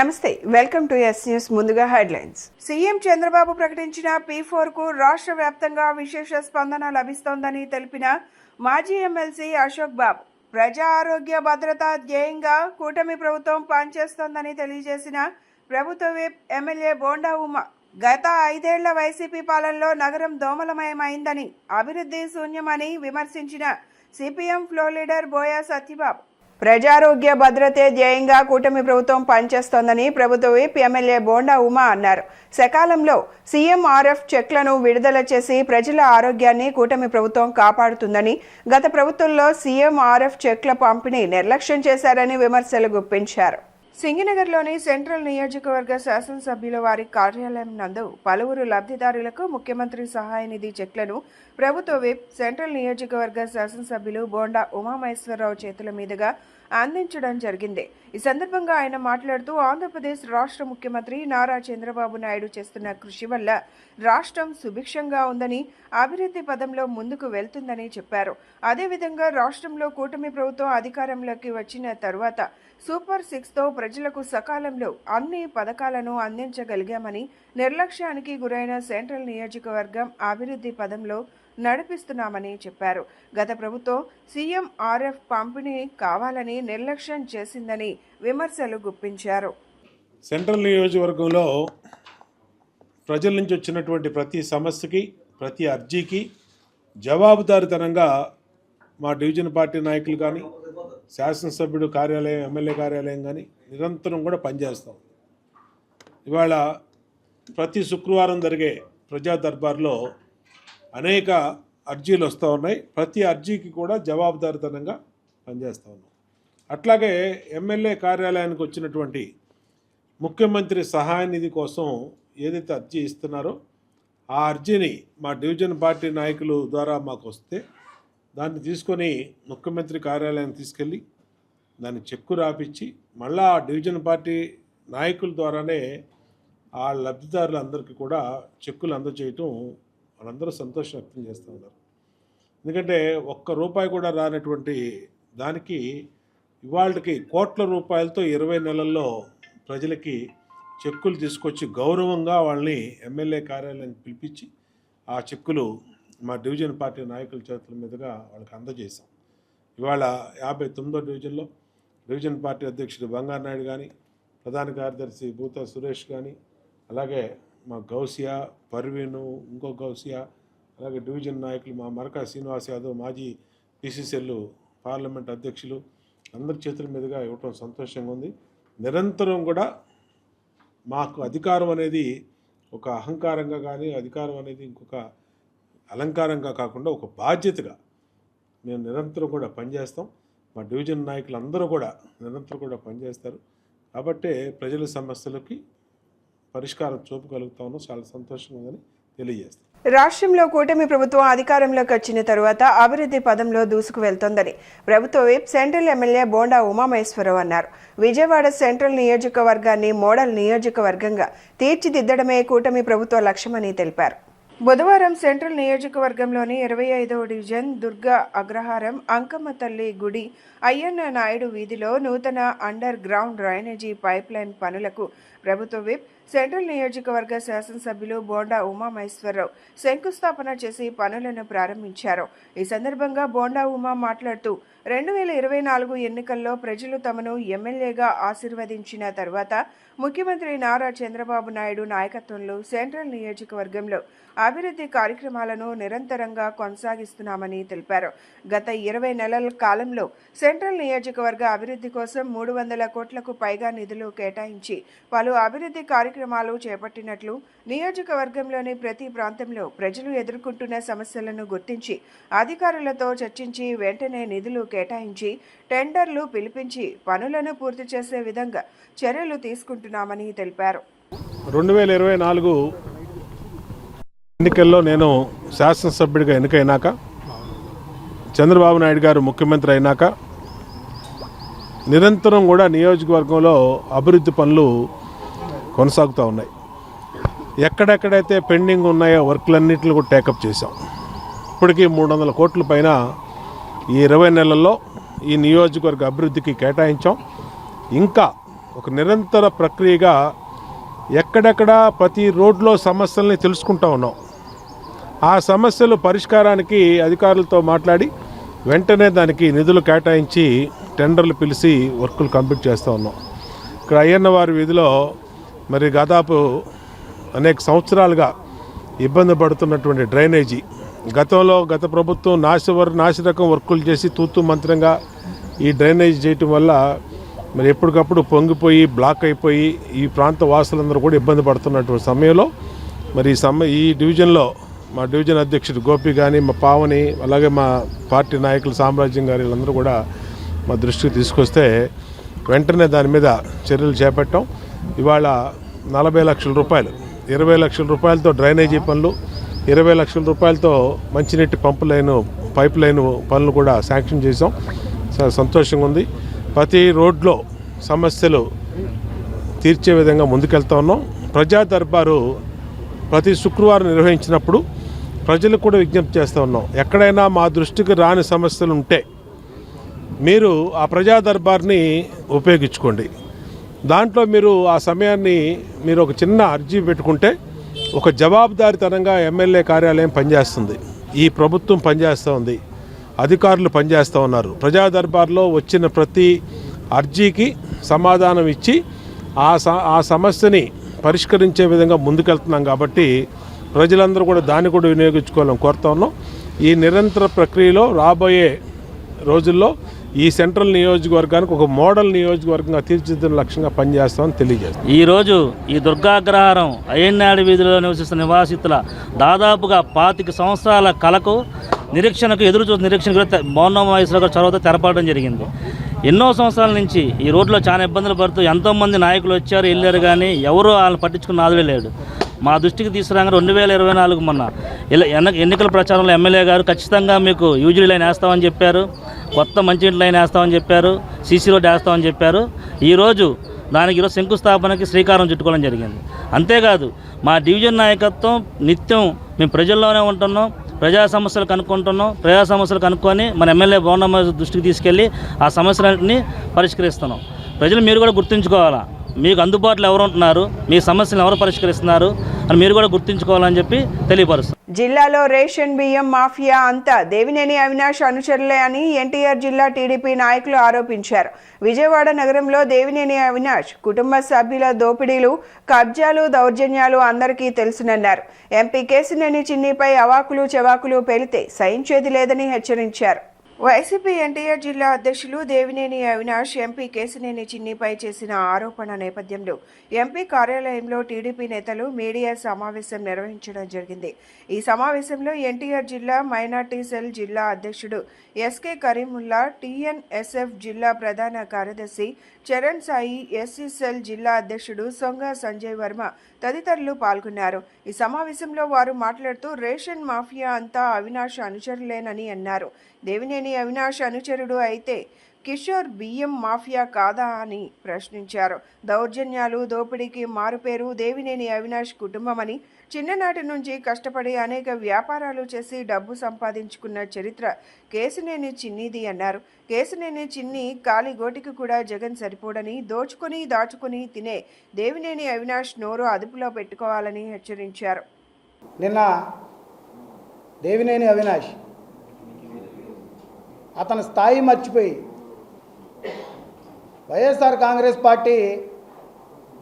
నమస్తే, welcome to yes news. ముందుగా headlines. CM Chandrababu ప్రకటించిన P4 కు రాష్ట్ర వ్యాప్తంగా విశేష స్పందన లభిస్తోందని తెలిపిన మాజీ ఎమ్మెల్సీ అశోక్ బాబు, ప్రజా ఆరోగ్య భద్రత ధ్యేయంగా కూటమి ప్రభుత్వం పనిచేస్తోందని తెలియజేసిన ప్రభుత్వ విప్ ఎమ్మెల్యే బోండా ఉమ, గత 5 ఏళ్ల వైసీపీ పాలనలో నగరం దోమలమయమైందని, అభివృద్ధి శూన్యమని విమర్శించిన CPM floor leader Boya Satyababu, ప్రజారోగ్య భద్రతే ధ్యేయంగా కూటమి ప్రభుత్వం పనిచేస్తోందని ప్రభుత్వ విప్ ఎమ్మెల్యే బోండా ఉమా అన్నారు. సకాలంలో సీఎంఆర్ఎఫ్ చెక్లను విడుదల చేసి ప్రజల ఆరోగ్యాన్ని కూటమి ప్రభుత్వం కాపాడుతుందని, గత ప్రభుత్వంలో సీఎంఆర్ఎఫ్ చెక్ల పంపిణీ నిర్లక్ష్యం చేశారని విమర్శలు గుప్పించారు. సింగినగర్లోని సెంట్రల్ నియోజకవర్గ శాసనసభ్యుల వారి కార్యాలయం నందు పలువురు లబ్ధిదారులకు ముఖ్యమంత్రి సహాయ నిధి చెక్లను ప్రభుత్వ విప్ సెంట్రల్ నియోజకవర్గ శాసనసభ్యులు బోండా ఉమామహేశ్వరరావు చేతుల మీదుగా అందించడం జరిగింది. ఈ సందర్భంగా ఆయన మాట్లాడుతూ, ఆంధ్రప్రదేశ్ రాష్ట్ర ముఖ్యమంత్రి నారా చంద్రబాబు నాయుడు చేస్తున్న కృషి వల్ల రాష్ట్రం సుభిక్షంగా ఉందని, అభివృద్ధి పదంలో ముందుకు వెళ్తుందని చెప్పారు. అదేవిధంగా రాష్ట్రంలో కూటమి ప్రభుత్వం అధికారంలోకి వచ్చిన తరువాత సూపర్ 6తో ప్రజలకు సకాలంలో అన్ని పథకాలను అందించగలిగామని, నిర్లక్ష్యానికి గురైన సెంట్రల్ నియోజకవర్గం అభివృద్ధి పదంలో నడిపిస్తున్నామని చెప్పారు. గత ప్రభుత్వం సీఎంఆర్ఎఫ్ పంపిణీ కావాలని నిర్లక్ష్యం చేసిందని విమర్శలు గుప్పించారు. సెంట్రల్ నియోజకవర్గంలో ప్రజల నుంచి వచ్చినటువంటి ప్రతి సమస్యకి, ప్రతి అర్జీకి జవాబుదారీతనంగా మా డివిజన్ పార్టీ నాయకులు కానీ, శాసనసభ్యుడు కార్యాలయం, ఎమ్మెల్యే కార్యాలయం కానీ నిరంతరం కూడా పనిచేస్తాం. ఇవాళ ప్రతి శుక్రవారం జరిగే ప్రజా దర్బార్లో అనేక అర్జీలు వస్తూ ఉన్నాయి. ప్రతి అర్జీకి కూడా జవాబుదారీతనంగా పనిచేస్తూ ఉన్నాం. అట్లాగే ఎమ్మెల్యే కార్యాలయానికి వచ్చినటువంటి ముఖ్యమంత్రి సహాయ నిధి కోసం ఏదైతే అర్జీ ఇస్తున్నారో ఆ అర్జీని మా డివిజన్ పార్టీ నాయకులు ద్వారా మాకు వస్తే దాన్ని తీసుకొని ముఖ్యమంత్రి కార్యాలయానికి తీసుకెళ్ళి దాన్ని చెక్కు రాపిచ్చి మళ్ళా ఆ డివిజన్ పార్టీ నాయకుల ద్వారానే ఆ లబ్ధిదారులందరికీ కూడా చెక్కులు అందజేయటం వాళ్ళందరూ సంతోషం వ్యక్తం చేస్తూ ఉన్నారు. ఎందుకంటే ₹1 కూడా రానటువంటి దానికి ఇవాళకి కోట్ల రూపాయలతో 20 నెలల్లో ప్రజలకి చెక్కులు తీసుకొచ్చి గౌరవంగా వాళ్ళని ఎమ్మెల్యే కార్యాలయానికి పిలిపించి ఆ చెక్కులు మా డివిజన్ పార్టీ నాయకుల చేతుల మీదుగా వాళ్ళకి అందజేశాం. ఇవాళ 59వ డివిజన్లో డివిజన్ పార్టీ అధ్యక్షుడు బంగారు నాయుడు కానీ, ప్రధాన కార్యదర్శి భూతా సురేష్ కానీ, అలాగే మా గౌసియా పర్వీను, ఇంకో గౌసియా, అలాగే డివిజన్ నాయకులు మా మరకా శ్రీనివాస్ యాదవ్, మాజీ PCCL పార్లమెంట్ అధ్యక్షులు అందరి చేతుల మీదుగా ఇవ్వటం సంతోషంగా ఉంది. నిరంతరం కూడా మాకు అధికారం అనేది ఒక అహంకారంగా కానీ, అధికారం అనేది ఇంకొక అలంకారంగా కాకుండా ఒక బాధ్యతగా మేము నిరంతరం కూడా పనిచేస్తాం. మా డివిజన్ నాయకులు అందరూ కూడా నిరంతరం కూడా పనిచేస్తారు. కాబట్టి ప్రజల సమస్యలకి పరిష్కారం చూపగలుగుతామో చాలా సంతోషంగా ఉందని తెలియజేస్తాం. రాష్ట్రంలో కూటమి ప్రభుత్వం అధికారంలోకి వచ్చిన తరువాత అభివృద్ధి పదంలో దూసుకు వెళ్తోందని ప్రభుత్వ whip central MLA Bonda Umamaheswara Rao అన్నారు. విజయవాడ సెంట్రల్ నియోజకవర్గాన్ని మోడల్ నియోజకవర్గంగా తీర్చిదిద్దడమే కూటమి ప్రభుత్వ లక్ష్యమని తెలిపారు. బుధవారం సెంట్రల్ నియోజకవర్గంలోని 25వ డివిజన్ దుర్గా అగ్రహారం అంకమ్మ తల్లి గుడి అయ్యన్న నాయుడు వీధిలో నూతన అండర్ గ్రౌండ్ డ్రైనేజీ పైప్లైన్ పనులకు ప్రభుత్వ విప్ సెంట్రల్ నియోజకవర్గ శాసనసభ్యులు బోండా ఉమామహేశ్వరరావు శంకుస్థాపన చేసి పనులను ప్రారంభించారు. ఈ సందర్భంగా బోండా ఉమా మాట్లాడుతూ, 2024 ఎన్నికల్లో ప్రజలు తమను ఎమ్మెల్యేగా ఆశీర్వదించిన తర్వాత ముఖ్యమంత్రి నారా చంద్రబాబు నాయుడు నాయకత్వంలో సెంట్రల్ నియోజకవర్గంలో అభివృద్ధి కార్యక్రమాలను నిరంతరంగా కొనసాగిస్తున్నామని తెలిపారు. గత 20 నెలల కాలంలో సెంట్రల్ నియోజకవర్గ అభివృద్ధి కోసం 300 కోట్లకు పైగా నిధులు కేటాయించి పలు అభివృద్ధి కార్యక్రమాలు చేపట్టినట్లు, నియోజకవర్గంలోని ప్రతి ప్రాంతంలో ప్రజలు ఎదుర్కొంటున్న సమస్యలను గుర్తించి అధికారులతో చర్చించి వెంటనే నిధులు కేటాయించి టెండర్లు పిలిపించి పనులను పూర్తి చేసే విధంగా చర్యలు తీసుకుంటున్నామని తెలిపారు. 2024 ఎన్నికల్లో నేను శాసనసభ్యుడిగా ఎన్నికైనాక, చంద్రబాబు నాయుడు గారు ముఖ్యమంత్రి అయినాక నిరంతరం కూడా నియోజకవర్గంలో అభివృద్ధి పనులు కొనసాగుతూ ఉన్నాయి. ఎక్కడెక్కడైతే పెండింగ్ ఉన్నాయో వర్క్లన్నింటిని కూడా టేకప్ చేశాం. ఇప్పటికీ 300 కోట్ల పైన ఈ 20 నెలల్లో ఈ నియోజకవర్గ అభివృద్ధికి కేటాయించాం. ఇంకా ఒక నిరంతర ప్రక్రియగా ఎక్కడెక్కడ ప్రతి రోడ్లో సమస్యల్ని తెలుసుకుంటూ ఉన్నాం. ఆ సమస్యలు పరిష్కారానికి అధికారులతో మాట్లాడి వెంటనే దానికి నిధులు కేటాయించి టెండర్లు పిలిచి వర్కులు కంప్లీట్ చేస్తూ ఉన్నాం. ఇక్కడ అయ్యన్న వారి వీధిలో మరి దాదాపు అనేక సంవత్సరాలుగా ఇబ్బంది పడుతున్నటువంటి డ్రైనేజీ గత ప్రభుత్వం నాసిరకం వర్కులు చేసి తూతు మంత్రంగా ఈ డ్రైనేజ్ చేయటం వల్ల మరి ఎప్పటికప్పుడు పొంగిపోయి బ్లాక్ అయిపోయి ఈ ప్రాంత వాసులందరూ కూడా ఇబ్బంది పడుతున్నటువంటి సమయంలో మరి ఈ డివిజన్లో మా డివిజన్ అధ్యక్షుడు గోపి కానీ మా పావని అలాగే మా పార్టీ నాయకులు సామ్రాజ్యం గారి వీళ్ళందరూ కూడా మా దృష్టికి తీసుకొస్తే వెంటనే దాని మీద చర్యలు చేపట్టాం. ఇవాళ 40 లక్షల రూపాయలు 20 లక్షల రూపాయలతో డ్రైనేజీ పనులు 20 లక్షల రూపాయలతో మంచినీటి పైప్ లైన్ పనులు కూడా శాంక్షన్ చేసాం. చాలా సంతోషంగా ఉంది. ప్రతి రోడ్లో సమస్యలు తీర్చే విధంగా ముందుకెళ్తా ఉన్నాం. ప్రజా దర్బారు ప్రతి శుక్రవారం నిర్వహించినప్పుడు ప్రజలకు కూడా విజ్ఞప్తి చేస్తూ ఉన్నాం. ఎక్కడైనా మా దృష్టికి రాని సమస్యలు ఉంటే మీరు ఆ ప్రజా దర్బార్ని ఉపయోగించుకోండి. దాంట్లో మీరు ఆ సమయాన్ని మీరు ఒక చిన్న అర్జీ పెట్టుకుంటే ఒక జవాబుదారీతనంగా ఎమ్మెల్యే కార్యాలయం పనిచేస్తుంది. ఈ ప్రభుత్వం పనిచేస్తూ ఉంది, అధికారులు పనిచేస్తూ ఉన్నారు. ప్రజా దర్బార్లో వచ్చిన ప్రతి అర్జీకి సమాధానం ఇచ్చి ఆ సమస్యని పరిష్కరించే విధంగా ముందుకెళ్తున్నాం. కాబట్టి ప్రజలందరూ కూడా దాన్ని కూడా వినియోగించుకోవాలని కోరుతా ఉన్నాం. ఈ నిరంతర ప్రక్రియలో రాబోయే రోజుల్లో ఈ సెంట్రల్ నియోజకవర్గానికి ఒక మోడల్ నియోజకవర్గంగా తీర్చిదిద్దిన లక్ష్యంగా పనిచేస్తామని తెలియజేస్తాం. ఈరోజు ఈ దుర్గాగ్రహారం అయ్యన్నాడి వీధిలో నివసిస్తున్న నివాసితుల దాదాపుగా 25 సంవత్సరాల కళకు నిరీక్షణకు మౌనం వయసులో చొరవతో తెరపడడం జరిగింది. ఎన్నో సంవత్సరాల నుంచి ఈ రోడ్లో చాలా ఇబ్బందులు పడుతూ ఎంతోమంది నాయకులు వచ్చారు వెళ్ళారు, కానీ ఎవరూ వాళ్ళని పట్టించుకున్న నాదుడే లేడు. మా దృష్టికి తీసుకురాగా 2024 మొన్న ఎన్నికల ప్రచారంలో ఎమ్మెల్యే గారు ఖచ్చితంగా మీకు యూజీ లైన్ వేస్తామని చెప్పారు, కొత్త మంచినీటి లైన్ వేస్తామని చెప్పారు, సీసీ రోడ్ వేస్తామని చెప్పారు. ఈరోజు శంకుస్థాపనకి శ్రీకారం చుట్టుకోవడం జరిగింది. అంతేకాదు మా డివిజన్ నాయకత్వం నిత్యం మేము ప్రజల్లోనే ఉంటున్నాం, ప్రజా సమస్యలు కనుక్కొని మన ఎమ్మెల్యే భవనమ్మ దృష్టికి తీసుకెళ్ళి ఆ సమస్యలన్నింటినీ పరిష్కరిస్తున్నాం. ప్రజలు మీరు కూడా గుర్తుంచుకోవాలా, మీకు అందుబాటులో ఎవరు ఉంటున్నారు, మీ సమస్యలు ఎవరు పరిష్కరిస్తున్నారు అని మీరు కూడా గుర్తుంచుకోవాలని చెప్పి తెలియపరుస్తాం. జిల్లాలో రేషన్ బియ్యం మాఫియా అంతా దేవినేని అవినాష్ అనుచరులే అని ఎన్టీఆర్ జిల్లా టీడీపీ నాయకులు ఆరోపించారు. విజయవాడ నగరంలో దేవినేని అవినాష్ కుటుంబ సభ్యుల దోపిడీలు, కబ్జాలు, దౌర్జన్యాలు అందరికీ తెలుసునన్నారు. ఎంపీ కేశినేని చిన్నిపై అవాకులు చెవాకులు పేలితే సహించేది లేదని హెచ్చరించారు. వైసీపీ ఎన్టీఆర్ జిల్లా అధ్యక్షులు దేవినేని అవినాష్ ఎంపీ కేశినేని చిన్నిపై చేసిన ఆరోపణ నేపథ్యంలో ఎంపీ కార్యాలయంలో టీడీపీ నేతలు మీడియా సమావేశం నిర్వహించడం జరిగింది. ఈ సమావేశంలో ఎన్టీఆర్ జిల్లా మైనార్టీ సెల్ జిల్లా అధ్యక్షుడు ఎస్కే కరీముల్లా, టీఎన్ఎస్ఎఫ్ జిల్లా ప్రధాన కార్యదర్శి చరణ్ సాయి, ఎస్సీ సెల్ జిల్లా అధ్యక్షుడు సొంగ సంజయ్ వర్మ తదితరులు పాల్గొన్నారు. ఈ సమావేశంలో వారు మాట్లాడుతూ రేషన్ మాఫియా అంతా అవినాష్ అనుచరులేనని అన్నారు. దేవినేని అవినాష్ అనుచరుడు అయితే కిషోర్ బియ్యం మాఫియా కాదా అని ప్రశ్నించారు. దౌర్జన్యాలు, దోపిడీకి మారుపేరు దేవినేని అవినాష్ కుటుంబమని, చిన్ననాటి నుంచి కష్టపడి అనేక వ్యాపారాలు చేసి డబ్బు సంపాదించుకున్న చరిత్ర కేశినేని చిన్నిది అన్నారు. కేశినేని చిన్ని కాలిగోటికి కూడా జగన్ సరిపోడని, దోచుకొని దాచుకుని తినే దేవినేని అవినాష్ నోరు అదుపులో పెట్టుకోవాలని హెచ్చరించారు. నిన్న దేవినేని అవినాష్ అతని స్థాయి మర్చిపోయి వైఎస్ఆర్ కాంగ్రెస్ పార్టీ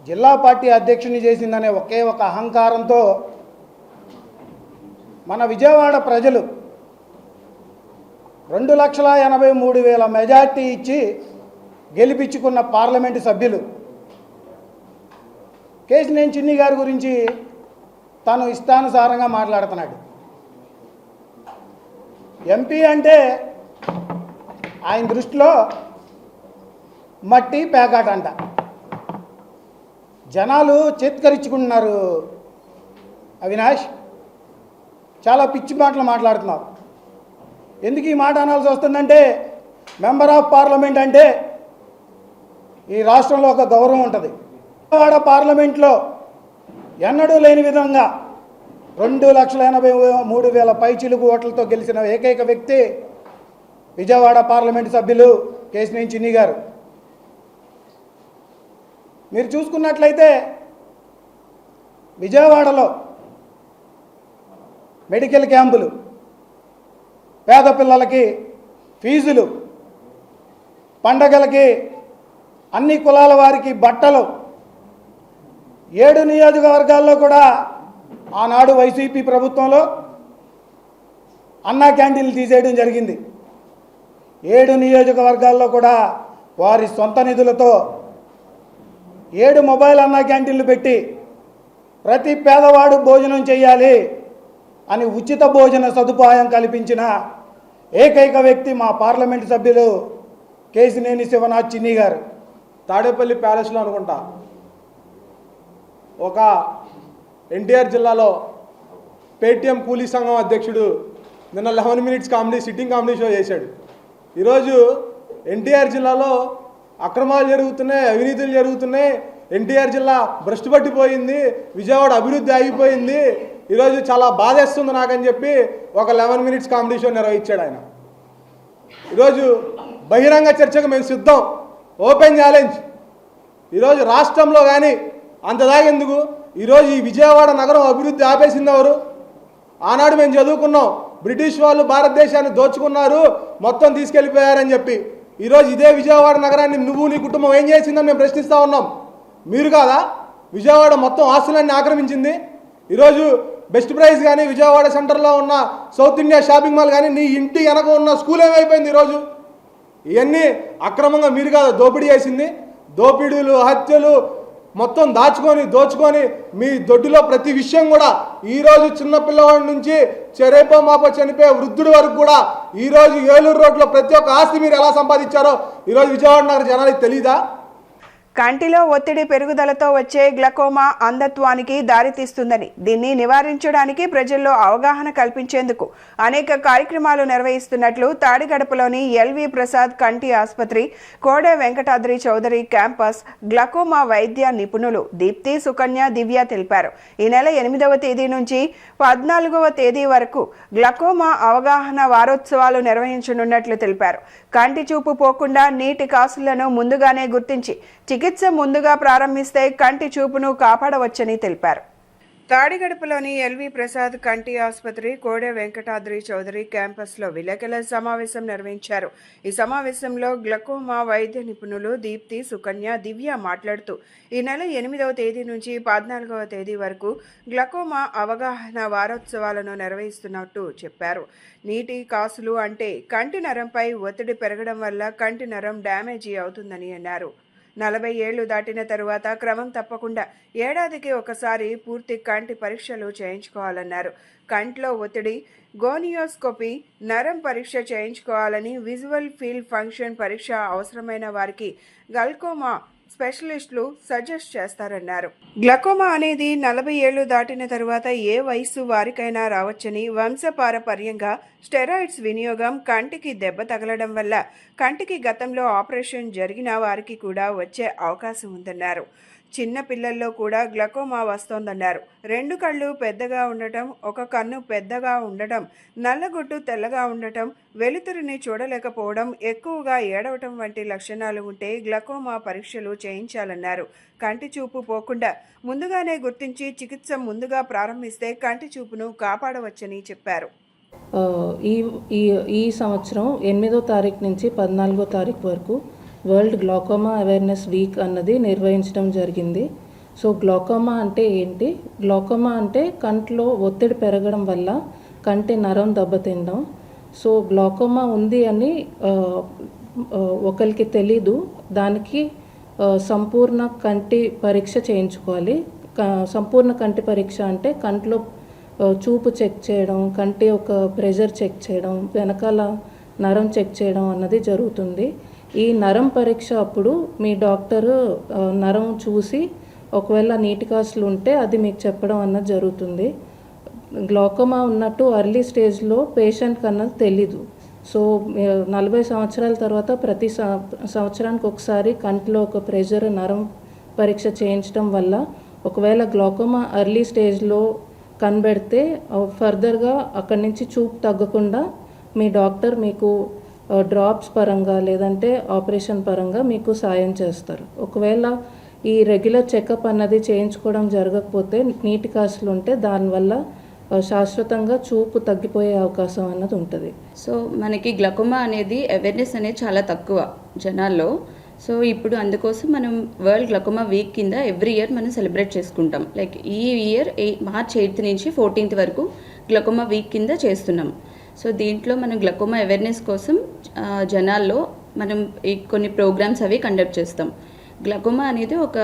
జిల్లా పార్టీ అధ్యక్షుని చేసిందనే ఒకే ఒక అహంకారంతో మన విజయవాడ ప్రజలు 2,83,000 మెజార్టీ ఇచ్చి గెలిపించుకున్న పార్లమెంటు సభ్యులు కేశినేని చిన్ని గారి గురించి తాను ఇష్టానుసారంగా మాట్లాడుతున్నాడు. ఎంపీ అంటే ఆయన దృష్టిలో మట్టి పేకాట అంట. జనాలు చేత్కరించుకుంటున్నారు. అవినాష్, చాలా పిచ్చి మాటలు మాట్లాడుతున్నావు. ఎందుకు ఈ మాట అనాల్సి వస్తుందంటే, మెంబర్ ఆఫ్ పార్లమెంట్ అంటే ఈ రాష్ట్రంలో ఒక గౌరవం ఉంటుంది. విజయవాడ పార్లమెంట్లో ఎన్నడూ లేని విధంగా 2,83,000 పైచిలుకు ఓట్లతో గెలిచిన ఏకైక వ్యక్తి విజయవాడ పార్లమెంటు సభ్యులు కేశినేని చిన్ని గారు. మీరు చూసుకున్నట్లయితే విజయవాడలో మెడికల్ క్యాంపులు, పేద పిల్లలకి ఫీజులు, పండగలకి అన్ని కులాల వారికి బట్టలు, 7 నియోజకవర్గాల్లో కూడా ఆనాడు వైసీపీ ప్రభుత్వంలో అన్నా క్యాంటీన్లు తీసేయడం జరిగింది. 7 నియోజకవర్గాల్లో కూడా వారి సొంత నిధులతో 7 మొబైల్ అన్నా క్యాంటీన్లు పెట్టి ప్రతి పేదవాడు భోజనం చేయాలి అని ఉచిత భోజన సదుపాయం కల్పించిన ఏకైక వ్యక్తి మా పార్లమెంటు సభ్యులు కేశినేని శివనాథ్ చిన్ని గారు. తాడేపల్లి ప్యాలెస్లో అనుకుంటా ఒక ఎన్టీఆర్ జిల్లాలో పేటీఎం కూలీ సంఘం అధ్యక్షుడు నిన్న 11 మినిట్స్ సిట్టింగ్ కామెడీ షో చేశాడు. ఈరోజు ఎన్టీఆర్ జిల్లాలో అక్రమాలు జరుగుతున్నాయి, అవినీతులు జరుగుతున్నాయి, ఎన్టీఆర్ జిల్లా భ్రష్టు పట్టిపోయింది, విజయవాడ అభివృద్ధి ఆగిపోయింది, ఈరోజు చాలా బాధేస్తుంది నాకని చెప్పి ఒక 11 మినిట్స్ కామెడీ షో నిర్వహించాడు ఆయన. ఈరోజు బహిరంగ చర్చకు మేము సిద్ధం, ఓపెన్ ఛాలెంజ్. ఈరోజు రాష్ట్రంలో కానీ అంతదాగెందుకు, ఈరోజు ఈ విజయవాడ నగరం అభివృద్ధి ఆపేసింది ఎవరు? ఆనాడు మేము చదువుకున్నాం, బ్రిటిష్ వాళ్ళు భారతదేశాన్ని దోచుకున్నారు, మొత్తం తీసుకెళ్ళిపోయారని చెప్పి. ఈరోజు ఇదే విజయవాడ నగరాన్ని నువ్వు నీ కుటుంబం ఏం చేసిందని మేము ప్రశ్నిస్తూ ఉన్నాం. మీరు కాదా విజయవాడ మొత్తం ఆస్తులన్నీ ఆక్రమించింది? ఈరోజు బెస్ట్ ప్రైజ్ కానీ విజయవాడ సెంటర్లో ఉన్న సౌత్ ఇండియా షాపింగ్ మాల్ కానీ నీ ఇంటి వెనక ఉన్న స్కూల్ ఏమైపోయింది? ఈరోజు ఇవన్నీ అక్రమంగా మీరు కాదా దోపిడీ చేసింది? దోపిడీలు, హత్యలు మొత్తం దోచుకొని మీ దొడ్డిలో ప్రతి విషయం కూడా ఈరోజు చిన్న పిల్లవాడి నుంచి చెరేపో మాపో చనిపోయే వృద్ధుడి వరకు కూడా ఈరోజు ఏలూరు రోడ్లో ప్రతి ఒక్క ఆస్తి మీరు ఎలా సంపాదించారో ఈరోజు విజయవాడ నగర జనానికి తెలీదా? కంటిలో ఒత్తిడి పెరుగుదలతో వచ్చే గ్లకోమా అంధత్వానికి దారితీస్తుందని, దీన్ని నివారించడానికి ప్రజల్లో అవగాహన కల్పించేందుకు అనేక కార్యక్రమాలు నిర్వహిస్తున్నట్లు తాడిగడపలోని ఎల్వి ప్రసాద్ కంటి ఆసుపత్రి కోడే వెంకటాద్రి చౌదరి క్యాంపస్ గ్లకోమా వైద్య నిపుణులు దీప్తి, సుకన్య, దివ్య తెలిపారు. ఈ నెల 8వ తేదీ నుంచి 14వ తేదీ వరకు గ్లకోమా అవగాహన వారోత్సవాలు నిర్వహించనున్నట్లు తెలిపారు. కంటి చూపు పోకుండా నీటి కాసులను ముందుగానే గుర్తించి చికిత్స ముందుగా ప్రారంభిస్తే కంటి చూపును కాపాడవచ్చని తెలిపారు. తాడిగడపలోని ఎల్వి ప్రసాద్ కంటి ఆసుపత్రి కోడే వెంకటాద్రి చౌదరి క్యాంపస్లో విలేకరుల సమావేశం నిర్వహించారు. ఈ సమావేశంలో గ్లకోమా వైద్య నిపుణులు దీప్తి, సుకన్య, దివ్య మాట్లాడుతూ ఈ నెల 8వ తేదీ నుంచి 14వ తేదీ వరకు గ్లకోమా అవగాహన వారోత్సవాలను నిర్వహిస్తున్నట్టు చెప్పారు. నీటి కాసులు అంటే కంటి నరంపై ఒత్తిడి పెరగడం వల్ల కంటి నరం డ్యామేజీ అవుతుందని అన్నారు. 40 ఏళ్లు దాటిన తరువాత క్రమం తప్పకుండా ఏడాదికి ఒకసారి పూర్తి కంటి పరీక్షలు చేయించుకోవాలన్నారు. కంట్లో ఒత్తిడి, గోనియోస్కోపీ, నరం పరీక్ష చేయించుకోవాలని, విజువల్ ఫీల్డ్ ఫంక్షన్ పరీక్ష అవసరమైన వారికి గ్లకోమా స్పెషలిస్టులు సజెస్ట్ చేస్తారన్నారు. గ్లకోమా అనేది 40 ఏళ్లు దాటిన తరువాత ఏ వయసు వారికైనా రావచ్చని, వంశపారపర్యంగా స్టెరాయిడ్స్ వినియోగం, కంటికి దెబ్బ తగలడం వల్ల కంటికి గతంలో ఆపరేషన్ జరిగిన వారికి కూడా వచ్చే అవకాశం ఉందన్నారు. చిన్న పిల్లల్లో కూడా గ్లకోమా వస్తోందన్నారు. 2 కళ్ళు పెద్దగా ఉండటం, ఒక కన్ను పెద్దగా ఉండటం, నల్లగుట్టు తెల్లగా ఉండటం, వెలుతురిని చూడలేకపోవడం, ఎక్కువగా ఏడవటం వంటి లక్షణాలు ఉంటే గ్లకోమా పరీక్షలు చేయించాలన్నారు. కంటి చూపు పోకుండా ముందుగానే గుర్తించి చికిత్స ముందుగా ప్రారంభిస్తే కంటి చూపును కాపాడవచ్చని చెప్పారు. ఈ సంవత్సరం 8వ తారీఖు నుంచి 14వ తారీఖు వరకు వరల్డ్ గ్లాకోమా అవేర్నెస్ వీక్ అన్నది నిర్వహించడం జరిగింది. సో గ్లాకోమా అంటే ఏంటి? గ్లాకోమా అంటే కంట్లో ఒత్తిడి పెరగడం వల్ల కంటి నరం దెబ్బతినడం. సో గ్లాకోమా ఉంది అని ఒకరికి తెలీదు. దానికి సంపూర్ణ కంటి పరీక్ష చేయించుకోవాలి. సంపూర్ణ కంటి పరీక్ష అంటే కంట్లో చూపు చెక్ చేయడం, కంటి యొక్క ప్రెషర్ చెక్ చేయడం, వెనకాల నరం చెక్ చేయడం అన్నది జరుగుతుంది. ఈ నరం పరీక్ష అప్పుడు మీ డాక్టరు నరం చూసి ఒకవేళ నీటి కాసులు ఉంటే అది మీకు చెప్పడం అన్నది జరుగుతుంది. గ్లాకోమా ఉన్నట్టు అర్లీ స్టేజ్లో పేషెంట్కి అన్నది తెలీదు. సో 40 సంవత్సరాల తర్వాత ప్రతి సంవత్సరానికి ఒకసారి కంటిలో ఒక ప్రెషర్ నరం పరీక్ష చేయించడం వల్ల ఒకవేళ గ్లాకోమా అర్లీ స్టేజ్లో కనబెడితే ఫర్దర్గా అక్కడి నుంచి చూపు తగ్గకుండా మీ డాక్టర్ మీకు డ్రాప్స్ పరంగా లేదంటే ఆపరేషన్ పరంగా మీకు సాయం చేస్తారు. ఒకవేళ ఈ రెగ్యులర్ చెకప్ అన్నది చేయించుకోవడం జరగకపోతే నీటి కాసులు ఉంటే దానివల్ల శాశ్వతంగా చూపు తగ్గిపోయే అవకాశం అన్నది ఉంటుంది. సో మనకి గ్లకోమా అనేది అవేర్నెస్ అనేది చాలా తక్కువ జనాల్లో. సో ఇప్పుడు అందుకోసం మనం వరల్డ్ గ్లకోమా వీక్ కింద ఎవ్రీ ఇయర్ మనం సెలబ్రేట్ చేసుకుంటాం. లైక్ ఈ ఇయర్ మార్చ్ 8th నుంచి 14th వరకు గ్లకోమా వీక్ కింద చేస్తున్నాం. సో దీంట్లో మనం గ్లకోమా అవేర్నెస్ కోసం జనాల్లో మనం కొన్ని ప్రోగ్రామ్స్ అవి కండక్ట్ చేస్తాం. గ్లకోమా అనేది ఒక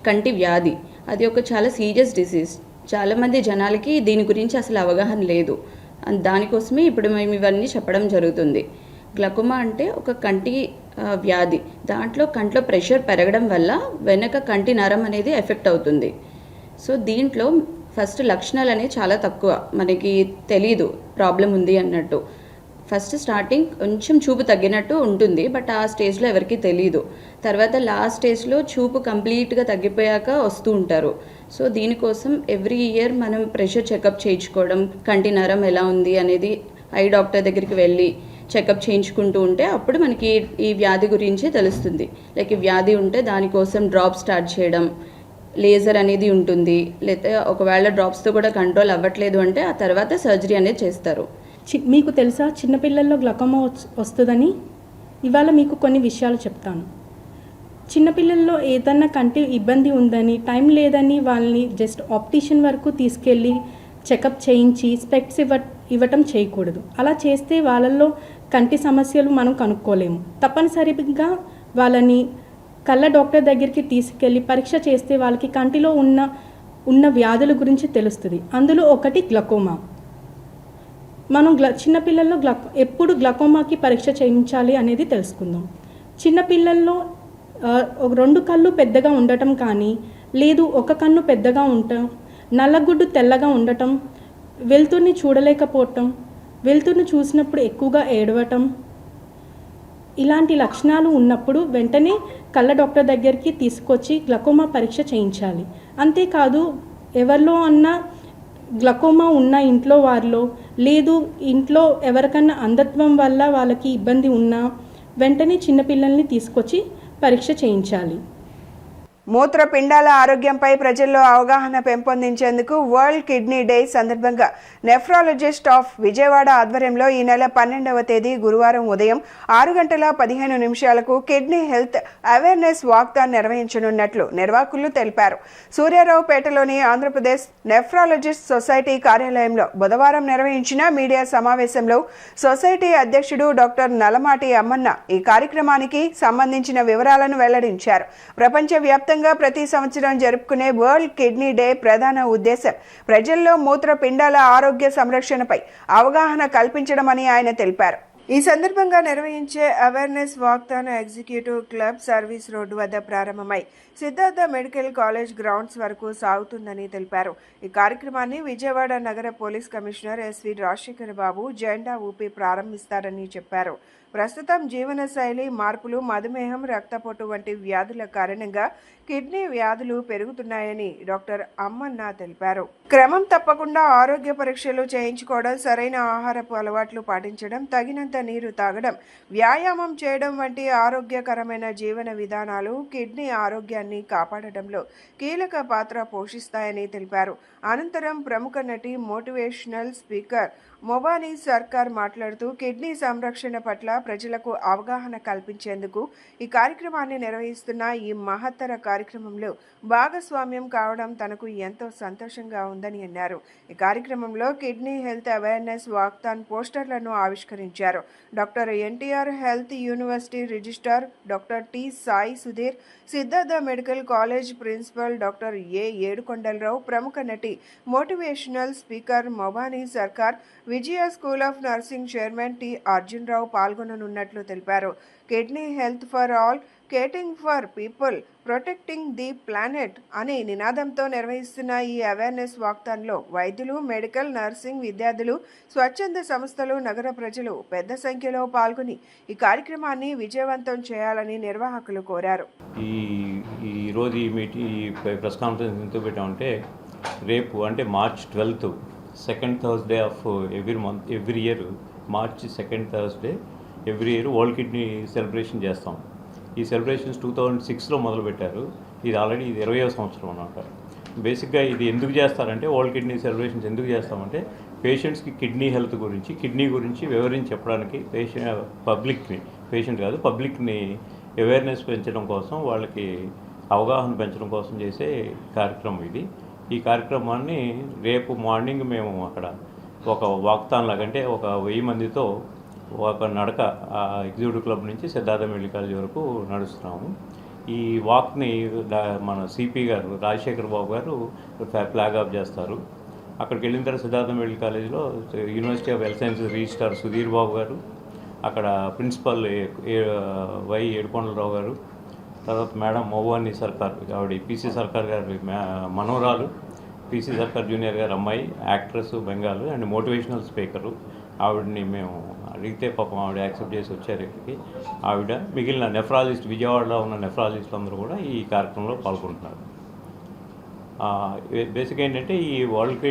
కంటి వ్యాధి, అది ఒక చాలా సీరియస్ డిసీజ్. చాలామంది జనాలకి దీని గురించి అసలు అవగాహన లేదు. దానికోసమే ఇప్పుడు మేము ఇవన్నీ చెప్పడం జరుగుతుంది. గ్లకోమా అంటే ఒక కంటి వ్యాధి, దాంట్లో కంట్లో ప్రెషర్ పెరగడం వల్ల వెనక కంటి నరం అనేది ఎఫెక్ట్ అవుతుంది. సో దీంట్లో ఫస్ట్ లక్షణాలు అనేవి చాలా తక్కువ, మనకి తెలీదు ప్రాబ్లం ఉంది అన్నట్టు. ఫస్ట్ స్టార్టింగ్ కొంచెం చూపు తగ్గినట్టు ఉంటుంది, బట్ ఆ స్టేజ్లో ఎవరికీ తెలీదు. తర్వాత లాస్ట్ స్టేజ్లో చూపు కంప్లీట్గా తగ్గిపోయాక వస్తూ ఉంటారు. సో దీనికోసం ఎవ్రీ ఇయర్ మనం ప్రెషర్ చెకప్ చేయించుకోవడం, కంటి నరం ఎలా ఉంది అనేది ఐ డాక్టర్ దగ్గరికి వెళ్ళి చెకప్ చేయించుకుంటూ ఉంటే అప్పుడు మనకి ఈ వ్యాధి గురించి తెలుస్తుంది. లైక్ ఈ వ్యాధి ఉంటే దానికోసం డ్రాప్ స్టార్ట్ చేయడం, లేజర్ అనేది ఉంటుంది. లేకపోతే ఒకవేళ డ్రాప్స్తో కూడా కంట్రోల్ అవ్వట్లేదు అంటే ఆ తర్వాత సర్జరీ అనేది చేస్తారు. మీకు తెలుసా చిన్నపిల్లల్లో గ్లకోమా వస్తుందని? ఇవాళ మీకు కొన్ని విషయాలు చెప్తాను. చిన్నపిల్లల్లో ఏదన్నా కంటి ఇబ్బంది ఉందని, టైం లేదని వాళ్ళని జస్ట్ ఆప్టిషియన్ వరకు తీసుకెళ్ళి చెకప్ చేయించి స్పెక్ట్స్ ఇవ్వటం చేయకూడదు. అలా చేస్తే వాళ్ళల్లో కంటి సమస్యలు మనం కనుక్కోలేము. తప్పనిసరిగా వాళ్ళని కళ్ళ డాక్టర్ దగ్గరికి తీసుకెళ్ళి పరీక్ష చేస్తే వాళ్ళకి కంటిలో ఉన్న వ్యాధుల గురించి తెలుస్తుంది. అందులో ఒకటి గ్లకోమా. మనం చిన్నపిల్లల్లో ఎప్పుడు గ్లకోమాకి పరీక్ష చేయించాలి అనేది తెలుసుకుందాం. చిన్నపిల్లల్లో ఒక 2 కళ్ళు పెద్దగా ఉండటం కానీ, లేదు ఒక కన్ను పెద్దగా ఉండటం, నల్లగుడ్డు తెల్లగా ఉండటం, వెలుతురుని చూడలేకపోవటం, వెలుతురుని చూసినప్పుడు ఎక్కువగా ఏడవటం, ఇలాంటి లక్షణాలు ఉన్నప్పుడు వెంటనే కళ్ళ డాక్టర్ దగ్గరికి తీసుకొచ్చి గ్లకోమా పరీక్ష చేయించాలి. అంతేకాదు ఎవరిలో అన్నా గ్లకోమా ఉన్న ఇంట్లో వారిలో, లేదు ఇంట్లో ఎవరికన్నా అంధత్వం వల్ల వాళ్ళకి ఇబ్బంది ఉన్నా వెంటనే చిన్నపిల్లల్ని తీసుకొచ్చి పరీక్ష చేయించాలి. మూత్రపిండాల ఆరోగ్యంపై ప్రజల్లో అవగాహన పెంపొందించేందుకు వరల్డ్ కిడ్నీ డే సందర్భంగా నెఫ్రాలజిస్ట్ ఆఫ్ విజయవాడ ఆధ్వర్యంలో ఈ నెల 12వ తేదీ గురువారం ఉదయం 6:15 కిడ్నీ హెల్త్ అవేర్నెస్ వాక్థాన్ నిర్వహించనున్నట్లు నిర్వాహకులు తెలిపారు. సూర్యారావుపేటలోని ఆంధ్రప్రదేశ్ నెఫ్రాలజిస్ట్ సొసైటీ కార్యాలయంలో బుధవారం నిర్వహించిన మీడియా సమావేశంలో సొసైటీ అధ్యక్షుడు డాక్టర్ నలమాటి అమ్మన్న ఈ కార్యక్రమానికి సంబంధించిన వివరాలను వెల్లడించారు. ప్రపంచవ్యాప్తంగా ప్రతి సంవత్సరం జరుపుకునే వరల్డ్ కిడ్నీ డే ప్రధాన ఉద్దేశం ప్రజల్లో మూత్రపిండాల ఆరోగ్య సంరక్షణపై అవగాహన కల్పించడమని ఆయన తెలిపారు. ఈ సందర్భంగా నిర్వహించే awareness walkathon executive club service road వద్ద ప్రారంభమై సిద్ధార్థ మెడికల్ కాలేజ్ గ్రౌండ్స్ వరకు సాగుతుందని తెలిపారు. ఈ కార్యక్రమాన్ని విజయవాడ నగర పోలీస్ కమిషనర్ ఎస్వి రాజశేఖర్ బాబు జెండా ఊపి ప్రారంభిస్తారని చెప్పారు. ప్రస్తుతం జీవనశైలి మార్పులు, మధుమేహం, రక్తపోటు వంటి వ్యాధుల కారణంగా కిడ్నీ వ్యాధులు పెరుగుతున్నాయని డాక్టర్ అమ్మన్న తెలిపారు. క్రమం తప్పకుండా ఆరోగ్య పరీక్షలు చేయించుకోవడం, సరైన ఆహారపు అలవాట్లు పాటించడం, తగినంత నీరు తాగడం, వ్యాయామం చేయడం వంటి ఆరోగ్యకరమైన జీవన విధానాలు కిడ్నీ ఆరోగ్యాన్ని కాపాడడంలో కీలక పాత్ర పోషిస్తాయని తెలిపారు. అనంతరం ప్రముఖ నటి, మోటివేషనల్ స్పీకర్ మొబానీ సర్కార్ మాట్లాడుతూ కిడ్నీ సంరక్షణ పట్ల ప్రజలకు అవగాహన కల్పించేందుకు ఈ కార్యక్రమాన్ని నిర్వహిస్తున్న ఈ మహత్తర కార్యక్రమంలో భాగస్వామ్యం కావడం తనకు ఎంతో సంతోషంగా ఉందని అన్నారు. ఈ కార్యక్రమంలో కిడ్నీ హెల్త్ అవేర్నెస్ వాక్థాన్ పోస్టర్లను ఆవిష్కరించారు. Doctor NTR health university registrar doctor T Sai Sudheer, Siddhartha medical college principal doctor A Edukondalarao, ప్రముఖ నటి, motivational speaker Mobani Sarkar, Vijaya school of nursing chairman T Arjun Rao పాల్గొననున్నట్లు తెలిపారు. Kidney health for all, caring for people, protecting the planet అనే నినాదంతో నిర్వహిస్తున్న ఈ అవేర్నెస్ వాక్థాన్లో వైద్యులు, మెడికల్, నర్సింగ్ విద్యార్థులు, స్వచ్ఛంద సంస్థలు, నగర ప్రజలు పెద్ద సంఖ్యలో పాల్గొని ఈ కార్యక్రమాన్ని విజయవంతం చేయాలని నిర్వాహకులు కోరారు. ఈరోజు ఈ ప్రెస్ కాన్ఫరెన్స్ ఎందుకు పెట్టామంటే, రేపు అంటే March 12th second Thursday of every year, March 2nd Thursday every year world kidney celebration చేస్తాం. ఈ సెలబ్రేషన్స్ 2006లో మొదలుపెట్టారు. ఇది ఆల్రెడీ ఇది 20వ సంవత్సరం అన్నమాట. బేసిక్గా ఇది ఎందుకు చేస్తారంటే వరల్డ్ కిడ్నీ సెలబ్రేషన్స్ ఎందుకు చేస్తామంటే పేషెంట్స్కి కిడ్నీ హెల్త్ గురించి, కిడ్నీ గురించి వివరించి చెప్పడానికి పబ్లిక్ని అవేర్నెస్ పెంచడం కోసం, వాళ్ళకి అవగాహన పెంచడం కోసం చేసే కార్యక్రమం ఇది. ఈ కార్యక్రమాన్ని రేపు మార్నింగ్ మేము అక్కడ ఒక వాక్థాన్ లాగంటే ఒక 1000 మందితో ఒక నడక ఎగ్జిక్యూటివ్ క్లబ్ నుంచి సిద్ధార్థ మెడికల్ కాలేజ్ వరకు నడుస్తున్నాము. ఈ వాక్ని మన సిపి గారు రాజశేఖర్ బాబు గారు ఫ్లాగ్ ఆఫ్ చేస్తారు. అక్కడికి వెళ్ళిన తర్వాత సిద్ధార్థ మెడికల్ కాలేజ్లో university of health sciences registrar Sudheer Babu garu, అక్కడ ప్రిన్సిపల్ వై ఏడుకొండలరావు గారు, తర్వాత మేడం మోవాని సర్కార్, ఆవిడ పిసి సర్కార్ గారి మనవరాలు, పిసి సర్కార్ జూనియర్ గారు అమ్మాయి, actress Bengal and motivational speaker. ఆవిడని మేము అడిగితే పాపం ఆవిడ యాక్సెప్ట్ చేసి వచ్చారు ఇక్కడికి. ఆవిడ మిగిలిన నెఫ్రాలజిస్ట్, విజయవాడలో ఉన్న నెఫ్రాలజిస్టులు అందరూ కూడా ఈ కార్యక్రమంలో పాల్గొంటున్నారు. బేసిక్ ఏంటంటే ఈ వరల్డ్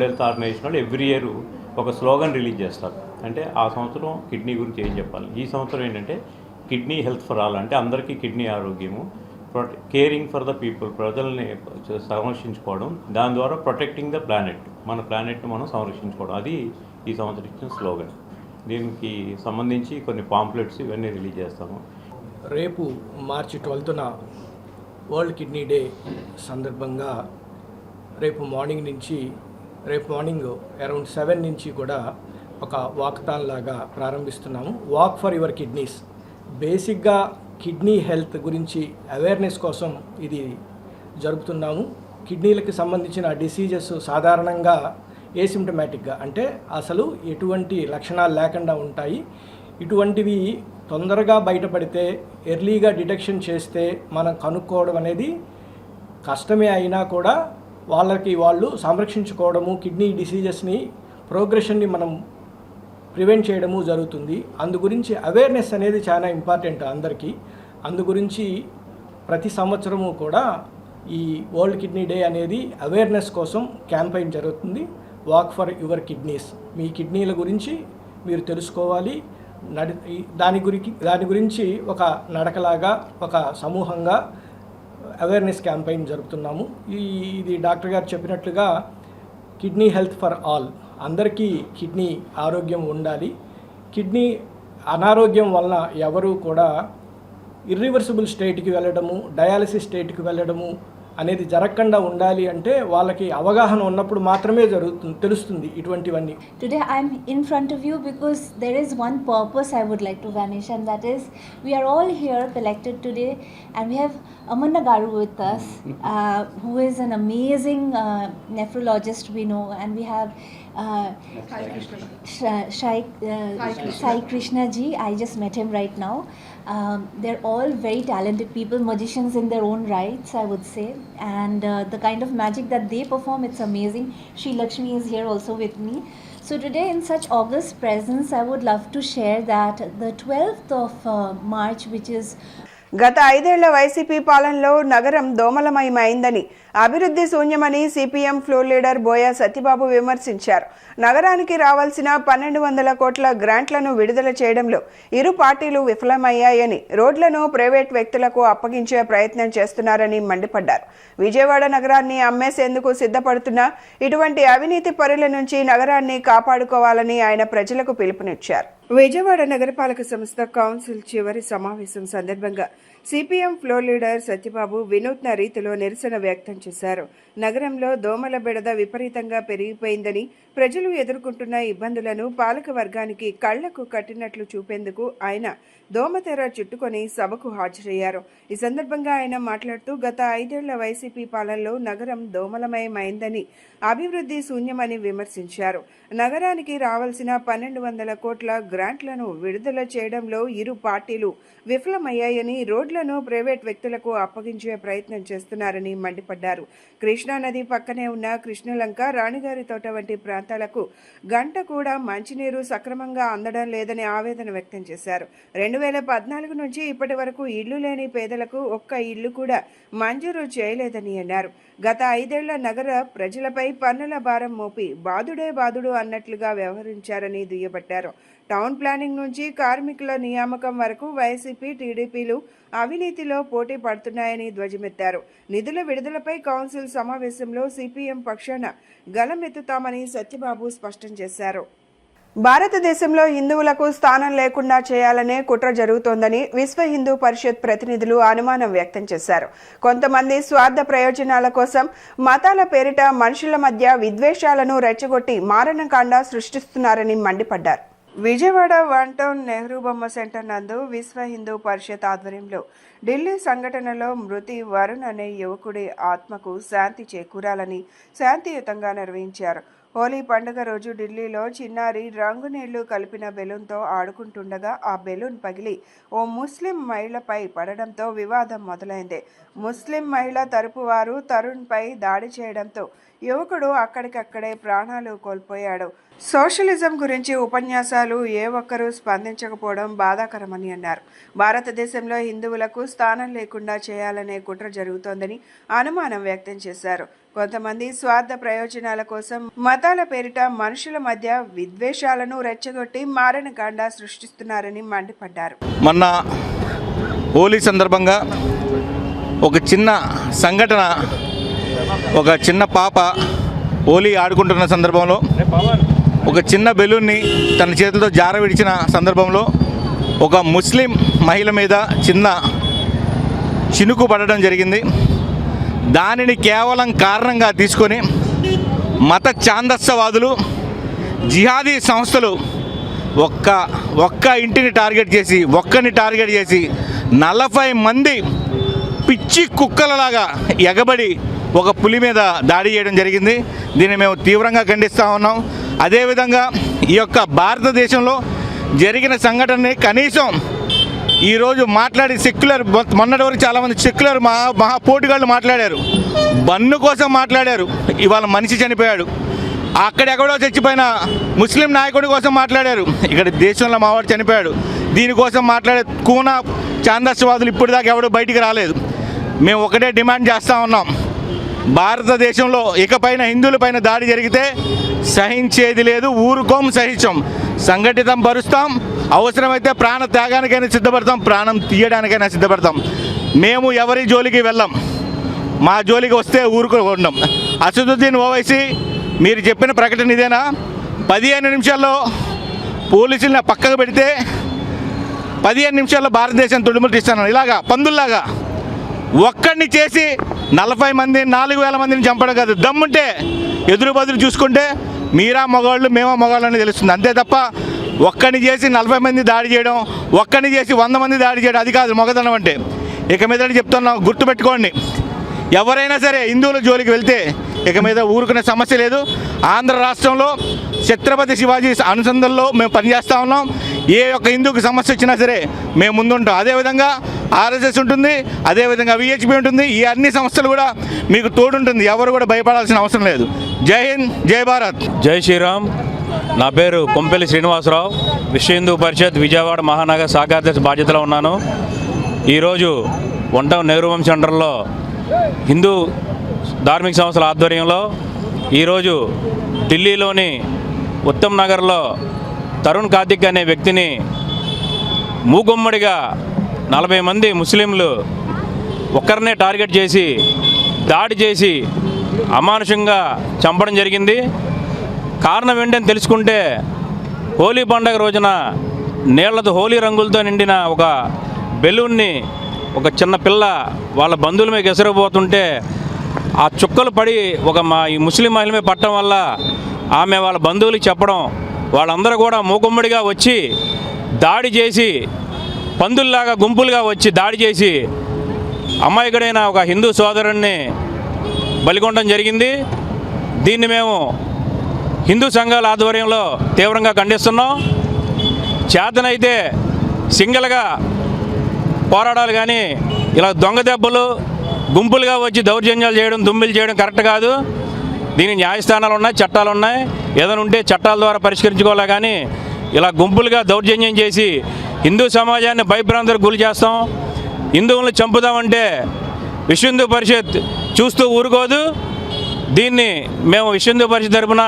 హెల్త్ ఆర్గనైజేషన్ వాళ్ళు ఎవ్రీ ఇయర్ ఒక స్లోగన్ రిలీజ్ చేస్తారు. అంటే ఆ సంవత్సరం కిడ్నీ గురించి ఏం చెప్పాలి. ఈ సంవత్సరం ఏంటంటే కిడ్నీ హెల్త్ ఫర్ ఆల్, అంటే అందరికీ కిడ్నీ ఆరోగ్యము, కేరింగ్ ఫర్ ద పీపుల్, ప్రజల్ని సంరక్షించుకోవడం, దాని ద్వారా ప్రొటెక్టింగ్ ద ప్లానెట్, మన ప్లానెట్ని మనం సంరక్షించుకోవడం, అది ఈ సంవత్సరం ఇచ్చిన స్లోగన్. దీనికి సంబంధించి కొన్ని పాంప్లెట్స్ ఇవన్నీ రిలీజ్ చేస్తాము. రేపు మార్చి 12న వరల్డ్ కిడ్నీ డే సందర్భంగా రేపు మార్నింగ్ అరౌండ్ 7 నుంచి కూడా ఒక వాకథాన్ లాగా ప్రారంభిస్తున్నాము. Walk for your kidneys. బేసిక్గా కిడ్నీ హెల్త్ గురించి అవేర్నెస్ కోసం ఇది జరుపుతున్నాము. కిడ్నీలకు సంబంధించిన డిసీజెస్ సాధారణంగా ఏసిమ్టమాటిక్గా, అంటే అసలు ఎటువంటి లక్షణాలు లేకుండా ఉంటాయి. ఇటువంటివి తొందరగా బయటపడితే, ఎర్లీగా డిటెక్షన్ చేస్తే మనం కనుక్కోవడం అనేది కష్టమే అయినా కూడా వాళ్ళు సంరక్షించుకోవడము, కిడ్నీ డిసీజెస్ని ప్రోగ్రెషన్ని మనం ప్రివెంట్ చేయడము జరుగుతుంది. అందు గురించి అవేర్నెస్ అనేది చాలా ఇంపార్టెంట్ అందరికీ. అందు గురించి ప్రతి సంవత్సరము కూడా ఈ వరల్డ్ కిడ్నీ డే అనేది అవేర్నెస్ కోసం క్యాంపెయిన్ జరుగుతుంది. Walk for your kidneys. మీ కిడ్నీల గురించి మీరు తెలుసుకోవాలి. దాని గురించి ఒక నడకలాగా, ఒక సమూహంగా అవేర్నెస్ క్యాంపెయిన్ జరుపుతున్నాము. ఇది డాక్టర్ గారు చెప్పినట్లుగా కిడ్నీ హెల్త్ ఫర్ ఆల్, అందరికీ కిడ్నీ ఆరోగ్యం ఉండాలి. కిడ్నీ అనారోగ్యం వలన ఎవరు కూడా ఇర్రివర్సిబుల్ స్టేట్కి వెళ్ళడము, డయాలసిస్ స్టేట్కి వెళ్ళడము అనేది జరగకుండా ఉండాలి అంటే వాళ్ళకి అవగాహన ఉన్నప్పుడు మాత్రమే తెలుస్తుంది ఇటువంటివన్నీ. Today I am in front of you because there is one purpose I would like to vanish, and that is we are all here collected today, and we have Amanna Garu with us, who is an amazing nephrologist we know, and we have Sai Krishna ji. I just met him right now. They're all very talented people, magicians in their own rights, I would say, and the kind of magic that they perform, it's amazing. Sri Lakshmi is here also with me. So today, in such august presence, I would love to share that the 12th of March, which is గత 5 ఏళ్ల YCP పాలనలో నగరం దోమలమయమైందని, అభివృద్ధి శూన్యమని CPM floor leader బోయ సత్యబాబు విమర్శించారు. నగరానికి రావాల్సిన 1200 కోట్ల గ్రాంట్లను విడుదల చేయడంలో ఇరు పార్టీలు విఫలమయ్యాయని, రోడ్లను ప్రైవేట్ వ్యక్తులకు అప్పగించే ప్రయత్నం చేస్తున్నారని మండిపడ్డారు. విజయవాడ నగరాన్ని అమ్మేసేందుకు సిద్ధపడుతున్న ఇటువంటి అవినీతి పరుల నుంచి నగరాన్ని కాపాడుకోవాలని ఆయన ప్రజలకు పిలుపునిచ్చారు. విజయవాడ నగరపాలక సంస్థ కౌన్సిల్ చివరి సమావేశం సందర్భంగా సిపిఎం ఫ్లోర్ లీడర్ సత్యబాబు వినూత్న రీతిలో నిరసన వ్యక్తం చేశారు. నగరంలో దోమల బెడద విపరీతంగా పెరిగిపోయిందని, ప్రజలు ఎదుర్కొంటున్న ఇబ్బందులను పాలక వర్గానికి కళ్లకు కట్టినట్లు చూపేందుకు ఆయన దోమతెర చుట్టుకొని సభకు హాజరయ్యారు. ఈ సందర్భంగా ఆయన మాట్లాడుతూ గత 5 ఏళ్ల వైసీపీ పాలనలో నగరం దోమలమయమైందని, అభివృద్ధి శూన్యమని విమర్శించారు. నగరానికి రావాల్సిన 1200 కోట్ల గ్రాంట్లను విడుదల చేయడంలో ఇరు పార్టీలు విఫలమయ్యాయని, రోడ్లను ప్రైవేట్ వ్యక్తులకు అప్పగించే ప్రయత్నం చేస్తున్నారని మండిపడ్డారు. కృష్ణానది పక్కనే ఉన్న కృష్ణలంక, రాణిగారి తోట వంటి ప్రాంతాలకు గంట కూడా మంచినీరు సక్రమంగా అందడం లేదని ఆవేదన వ్యక్తం చేశారు. 2014 నుంచి ఇప్పటి వరకు ఇళ్లు లేని పేదలకు ఒక్క ఇల్లు కూడా మంజూరు చేయలేదని అన్నారు. గత 5 ఏళ్ల నగర ప్రజలపై పన్నుల భారం మోపి బాదుడే బాదుడు అన్నట్లుగా వ్యవహరించారని దుయ్యబట్టారు. టౌన్ ప్లానింగ్ నుంచి కార్మికుల నియామకం వరకు వైసీపీ, టీడీపీలు అవినీతిలో పోటీ పడుతున్నాయని ధ్వజమెత్తారు. నిధుల విడుదలపై కౌన్సిల్ సమావేశంలో సిపిఎం పక్షాన గళమెత్తుతామని సత్యబాబు స్పష్టం చేశారు. భారతదేశంలో హిందువులకు స్థానం లేకుండా చేయాలనే కుట్ర జరుగుతోందని విశ్వ హిందూ పరిషత్ ప్రతినిధులు అనుమానం వ్యక్తం చేశారు. కొంతమంది స్వార్థ ప్రయోజనాల కోసం మతాల పేరిట మనుషుల మధ్య విద్వేషాలను రెచ్చగొట్టి మారణకాండ సృష్టిస్తున్నారని మండిపడ్డారు. విజయవాడ వన్ టౌన్ నెహ్రూ బొమ్మ సెంటర్ నందు విశ్వ హిందూ పరిషత్ ఆధ్వర్యంలో ఢిల్లీ సంఘటనలో మృతి వరుణ్ అనే యువకుడి ఆత్మకు శాంతి చేకూరాలని శాంతియుతంగా నిర్వహించారు. హోలీ పండుగ రోజు ఢిల్లీలో చిన్నారి రంగునీళ్లు కలిపిన బెలూన్తో ఆడుకుంటుండగా ఆ బెలూన్ పగిలి ఓ ముస్లిం మహిళపై పడడంతో వివాదం మొదలైంది. ముస్లిం మహిళ తరపు వారు తరుణ్పై దాడి చేయడంతో యువకుడు అక్కడికక్కడే ప్రాణాలు కోల్పోయాడు. సోషలిజం గురించి ఉపన్యాసాలు ఏ ఒక్కరూ స్పందించకపోవడం బాధాకరమని అన్నారు. భారతదేశంలో హిందువులకు స్థానం లేకుండా చేయాలనే కుట్ర జరుగుతోందని అనుమానం వ్యక్తం చేశారు. కొంతమంది స్వార్థ ప్రయోజనాల కోసం మతాల పేరిట మనుషుల మధ్య విద్వేషాలను రెచ్చగొట్టి మారణకాండ సృష్టిస్తున్నారని మండిపడ్డారు. మొన్న హోలీ సందర్భంగా ఒక చిన్న సంఘటన, ఒక చిన్న పాప హోలీ ఆడుకుంటున్న సందర్భంలో ఒక చిన్న బెలూన్ని తన చేతితో జార విడిచిన సందర్భంలో ఒక ముస్లిం మహిళ మీద చిన్న చినుకు పడడం జరిగింది. దానిని కేవలం కారణంగా తీసుకొని మత ఛాందస్సవాదులు, జిహాదీ సంస్థలు ఒక్క ఇంటిని టార్గెట్ చేసి, ఒక్కరిని టార్గెట్ చేసి 40 మంది పిచ్చి కుక్కలలాగా ఎగబడి ఒక పులి మీద దాడి చేయడం జరిగింది. దీన్ని మేము తీవ్రంగా ఖండిస్తూ ఉన్నాం. అదేవిధంగా ఈ యొక్క భారతదేశంలో జరిగిన సంఘటనని కనీసం ఈరోజు మాట్లాడి సెక్యులర్, మొన్నటి వరకు చాలామంది సెక్యులర్ మహా పోటీగాళ్ళు మాట్లాడారు, బన్ను కోసం మాట్లాడారు. ఇవాళ మనిషి చనిపోయాడు. అక్కడెక్కడో చచ్చిపోయిన ముస్లిం నాయకుడి కోసం మాట్లాడారు. ఇక్కడ దేశంలో మావాడు చనిపోయాడు. దీనికోసం మాట్లాడే కూన ఛాందస్వాదులు ఇప్పటిదాకా ఎవడో బయటికి రాలేదు. మేము ఒకటే డిమాండ్ చేస్తూ ఉన్నాం, భారతదేశంలో ఇకపైన హిందువులపైన దాడి జరిగితే సహించేది లేదు, ఊరుకోం, సహించం, సంఘటితం పరుస్తాం. అవసరమైతే ప్రాణ త్యాగానికైనా సిద్ధపడతాం, ప్రాణం తీయడానికైనా సిద్ధపడతాం. మేము ఎవరి జోలికి వెళ్ళాం, మా జోలికి వస్తే ఊరుకోండం. అసదుద్దీన్ ఓవైసీ, మీరు చెప్పిన ప్రకటన ఇదేనా? 15 నిమిషాల్లో పోలీసులను పక్కకు పెడితే 15 నిమిషాల్లో భారతదేశం తుడిముట్టిస్తాను. ఇలాగా పందుల్లాగా ఒక్కడిని చేసి 40 మంది 4000 మందిని చంపడం కాదు. దమ్ముంటే ఎదురు బదులు చూసుకుంటే మీరా మగవాళ్ళు, మేమా మగవాళ్ళు అని తెలుస్తుంది. అంతే తప్ప ఒక్కడిని చేసి 40 మంది దాడి చేయడం, ఒక్కడిని చేసి 100 మంది దాడి చేయడం, అది కాదు మొగతనం అంటే. ఇక మీద చెప్తున్నాం, గుర్తుపెట్టుకోండి, ఎవరైనా సరే హిందువుల జోలికి వెళ్తే ఇక మీద ఊరుకునే సమస్య లేదు. ఆంధ్ర రాష్ట్రంలో ఛత్రపతి శివాజీ అనుసంధానంలో మేము పనిచేస్తూ ఉన్నాం. ఏ ఒక్క హిందూకి సమస్య వచ్చినా సరే మేము ముందుంటాం. అదేవిధంగా ఆర్ఎస్ఎస్ ఉంటుంది, అదేవిధంగా విహెచ్పి ఉంటుంది. ఈ అన్ని సంస్థలు కూడా మీకు తోడుంటుంది. ఎవరు కూడా భయపడాల్సిన అవసరం లేదు. జై హింద్, జై భారత్, జై శ్రీరామ్. నా పేరు కొంపెల్లి శ్రీనివాసరావు, విశ్వ హిందూ పరిషత్ విజయవాడ మహానగర శాఖాధ్యక్ష బాధ్యతలో ఉన్నాను. ఈరోజు వన్ టౌన్ నెహ్రూ బొమ్మ సెంటర్లో హిందూ ధార్మిక సంస్థల ఆధ్వర్యంలో ఈరోజు ఢిల్లీలోని ఉత్తమ్ నగర్లో తరుణ్ కార్తిక్ అనే వ్యక్తిని మూగుమ్మడిగా 40 మంది ముస్లింలు ఒక్కరినే టార్గెట్ చేసి దాడి చేసి అమానుషంగా చంపడం జరిగింది. కారణం ఏంటని తెలుసుకుంటే, హోలీ పండుగ రోజున నీళ్లతో హోలీ రంగులతో నిండిన ఒక బెలూన్ని ఒక చిన్న పిల్ల వాళ్ళ బంధువుల మీద ఎసరబోతుంటే ఆ చుక్కలు పడి ఈ ముస్లిం మహిళ మీద పట్టడం వల్ల ఆమె వాళ్ళ బంధువులకి చెప్పడం, వాళ్ళందరూ కూడా మూకుమ్మడిగా వచ్చి దాడి చేసి, పందుల్లాగా గుంపులుగా వచ్చి దాడి చేసి అమాయకుడైన ఒక హిందూ సోదరుణ్ణి బలికొనడం జరిగింది. దీన్ని మేము హిందూ సంఘాల ఆధ్వర్యంలో తీవ్రంగా ఖండిస్తున్నాం. చేతనైతే సింగిల్గా పోరాడాలి, కానీ ఇలా దొంగ దెబ్బలు గుంపులుగా వచ్చి దౌర్జన్యాలు చేయడం, దుమ్మిలు చేయడం కరెక్ట్ కాదు. దీని న్యాయస్థానాలు ఉన్నాయి, చట్టాలు ఉన్నాయి. ఏదైనా ఉంటే చట్టాల ద్వారా పరిష్కరించుకోవాలి, కానీ ఇలా గుంపులుగా దౌర్జన్యం చేసి హిందూ సమాజాన్ని భయభ్రాంతులకు గురి చేస్తాం, హిందువులను చంపుదామంటే విశ్వ హిందూ పరిషత్ చూస్తూ ఊరుకోదు. దీన్ని మేము విశ్వ హిందూ పరిషత్ తరపున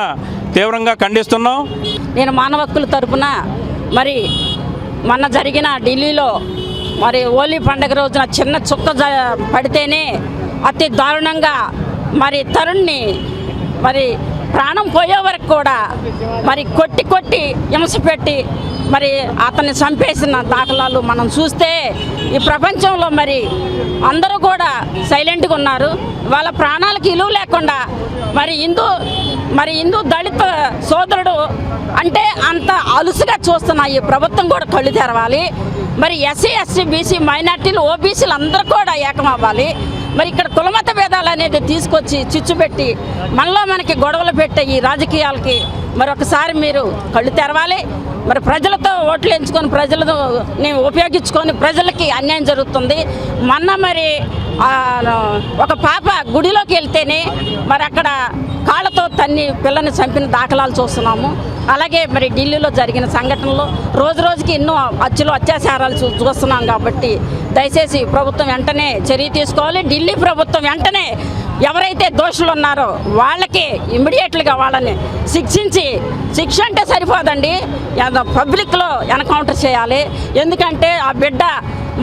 తీవ్రంగా ఖండిస్తున్నాం. నేను మానవ హక్కుల తరపున మరి మొన్న జరిగిన ఢిల్లీలో మరి హోలీ పండుగ రోజున చిన్న చుక్క పడితేనే అతి దారుణంగా మరి తరుణ్ణి మరి ప్రాణం పోయే వరకు కూడా మరి కొట్టి హింస పెట్టి మరి అతన్ని చంపేసిన దాఖలాలు మనం చూస్తే ఈ ప్రపంచంలో మరి అందరూ కూడా సైలెంట్గా ఉన్నారు. వాళ్ళ ప్రాణాలకు విలువ లేకుండా మరి హిందూ దళిత సోదరుడు అంటే అంత అలుసుగా చూస్తున్న ఈ ప్రభుత్వం కూడా కళ్ళు తెరవాలి. మరి ఎస్సీ ఎస్టీ బీసీ మైనార్టీలు ఓబీసీలు అందరూ కూడా ఏకమవ్వాలి. మరి ఇక్కడ కులమత భేదాలు అనేది తీసుకొచ్చి చిచ్చుపెట్టి మనకి గొడవలు పెట్టే ఈ రాజకీయాలకి మరొకసారి మీరు కళ్ళు తెరవాలి. మరి ప్రజలతో ఓట్లు ఎంచుకొని ప్రజలను ఉపయోగించుకొని ప్రజలకి అన్యాయం జరుగుతుంది. మరి ఒక పాప గుడిలోకి వెళ్తేనే మరి అక్కడ కాళ్ళతో తన్ని పిల్లని చంపిన దాఖలాలు చూస్తున్నాము. అలాగే మరి ఢిల్లీలో జరిగిన సంఘటనలు రోజుకి ఎన్నో అత్యాచారాలు చూస్తున్నాం. కాబట్టి దయచేసి ప్రభుత్వం వెంటనే చర్య తీసుకోవాలి. ఢిల్లీ ప్రభుత్వం వెంటనే ఎవరైతే దోషులు ఉన్నారో వాళ్ళకి ఇమ్మీడియట్గా వాళ్ళని శిక్ష అంటే సరిపోదండి, పబ్లిక్లో ఎన్కౌంటర్ చేయాలి. ఎందుకంటే ఆ బిడ్డ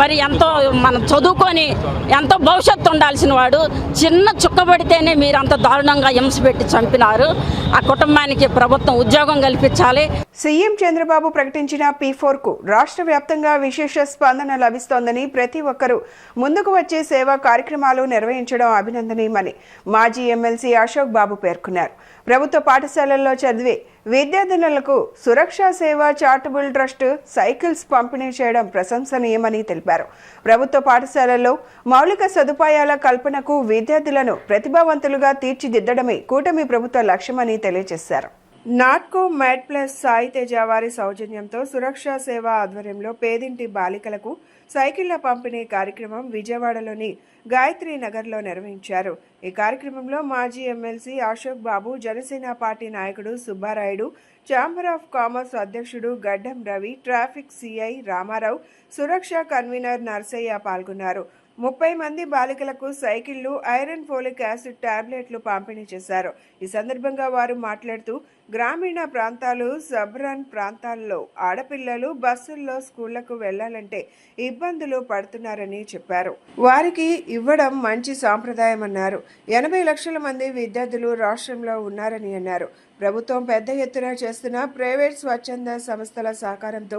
మరి ఎంతో మనం చదువుకొని ఎంతో భవిష్యత్తు ఉండాల్సిన వాడు చిన్న చుక్కబడితేనే మీరు అంత దారుణంగా హింస పెట్టి చంపినారు. ఆ కుటుంబానికి ప్రభుత్వం ఉద్యోగం కల్పించాలి. సీఎం చంద్రబాబు ప్రకటించిన P4కు రాష్ట్ర వ్యాప్తంగా విశేష స్పందన లభిస్తోందని, ప్రతి ఒక్కరూ ముందుకు వచ్చే సేవా కార్యక్రమాలు నిర్వహించడం అభినందనీయమని మాజీ ఎమ్మెల్సీ అశోక్ బాబు పేర్కొన్నారు. ప్రభుత్వ పాఠశాలల్లో చదివే విద్యార్థినులకు సురక్షా సేవ చారిటబుల్ ట్రస్ట్ సైకిల్స్ పంపిణీ చేయడం ప్రశంసనీయమని తెలిపారు. ప్రభుత్వ పాఠశాలల్లో మౌలిక సదుపాయాల కల్పనకు విద్యార్థులను ప్రతిభావంతులుగా తీర్చిదిద్దడమే కూటమి ప్రభుత్వ లక్ష్యమని తెలియజేశారు. నాట్కో మ్యాడ్ ప్లస్ సాయి తేజ వారి సౌజన్యంతో సురక్షా సేవ ఆధ్వర్యంలో పేదింటి బాలికలకు సైకిళ్ల పంపిణీ కార్యక్రమం విజయవాడలోని గాయత్రి నగర్లో నిర్వహించారు. ఈ కార్యక్రమంలో మాజీ ఎమ్మెల్సీ అశోక్ బాబు, జనసేన పార్టీ నాయకుడు సుబ్బారాయుడు, ఛాంబర్ ఆఫ్ కామర్స్ అధ్యక్షుడు గడ్డం రవి, ట్రాఫిక్ సిఐ రామారావు, సురక్ష కన్వీనర్ నర్సయ్య పాల్గొన్నారు. 30 మంది బాలికలకు సైకిళ్లు, ఐరన్ ఫోలిక్ యాసిడ్ టాబ్లెట్లు పంపిణీ చేశారు. ఈ సందర్భంగా వారు మాట్లాడుతూ గ్రామీణ ప్రాంతాలు, సబర్బన్ ప్రాంతాల్లో ఆడపిల్లలు బస్సుల్లో స్కూళ్లకు వెళ్లాలంటే ఇబ్బందులు పడుతున్నారని చెప్పారు. వారికి ఇవ్వడం మంచి సాంప్రదాయమన్నారు. 80 లక్షల మంది విద్యార్థులు రాష్ట్రంలో ఉన్నారని అన్నారు. ప్రభుత్వం పెద్ద ఎత్తున చేస్తున్న ప్రైవేట్ స్వచ్ఛంద సంస్థల సహకారంతో